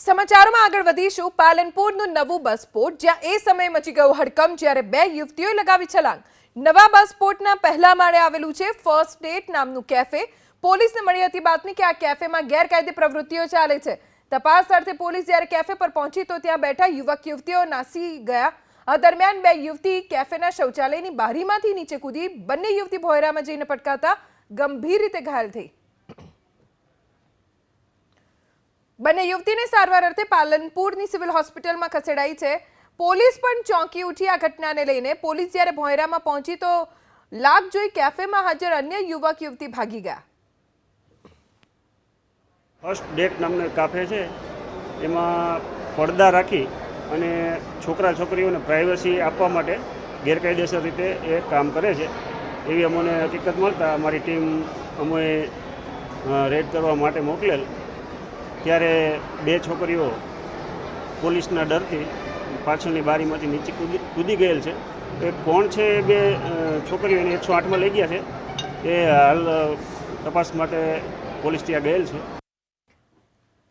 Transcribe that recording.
સમાચારોમાં આગળ વધીશું પાલનપુરનું નવું બસ સ્પોટ જ્યાં એ સમયે મચી ગયો હડકંપ જ્યારે બે યુવતીઓએ લગાવી છલાંગ નવા બસ સ્પોટના પહેલા માળે આવેલું છે ફર્સ્ટ ડેટ નામનું કેફે પોલીસને મળી હતી બાતમી કે આ કેફેમાં ગેરકાયદે પ્રવૃત્તિઓ ચાલે છે તપાસ અર્થે પોલીસ જ્યારે કેફે પર પહોંચી તો ત્યાં બેઠા યુવક યુવતીઓ નાસી ગયા આ દરમિયાન બે યુવતી કેફેના શૌચાલયની બારીમાંથી નીચે કૂદી બંને યુવતી ભોયરામાં જઈને પટકાતા ગંભીર રીતે ઘાયલ થઈ બંને યુવતીને સારવાર અર્થે પાલનપુરની સિવિલ હોસ્પિટલમાં ખસેડાઈ છે પોલીસ પણ ચોંકી ઉઠી આ ઘટનાને લઈને પોલીસ જ્યારે ભોયરામાં પહોંચી તો લાગ જોઈ કેફેમાં હાજર અન્ય યુવક યુવતી ભાગી ગયા ફર્સ્ટ ડેટ નામનો કાફે છે એમાં પડદા રાખી અને છોકરા છોકરીઓને પ્રાઇવસી આપવા માટે ગેરકાયદેસર રીતે એ કામ કરે છે એવી અમને હકીકત મળતા અમારી ટીમ અમે રેડ કરવા માટે મોકલેલ ત્યારે બે છોકરીઓ પોલીસના ડરથી પાછળની બારીમાંથી નીચે કૂદી ગયેલ છે એ કોણ છે એ બે છોકરીઓ એને 108માં લઈ ગયા છે એ હાલ તપાસ માટે પોલીસ ત્યાં ગયેલ છે।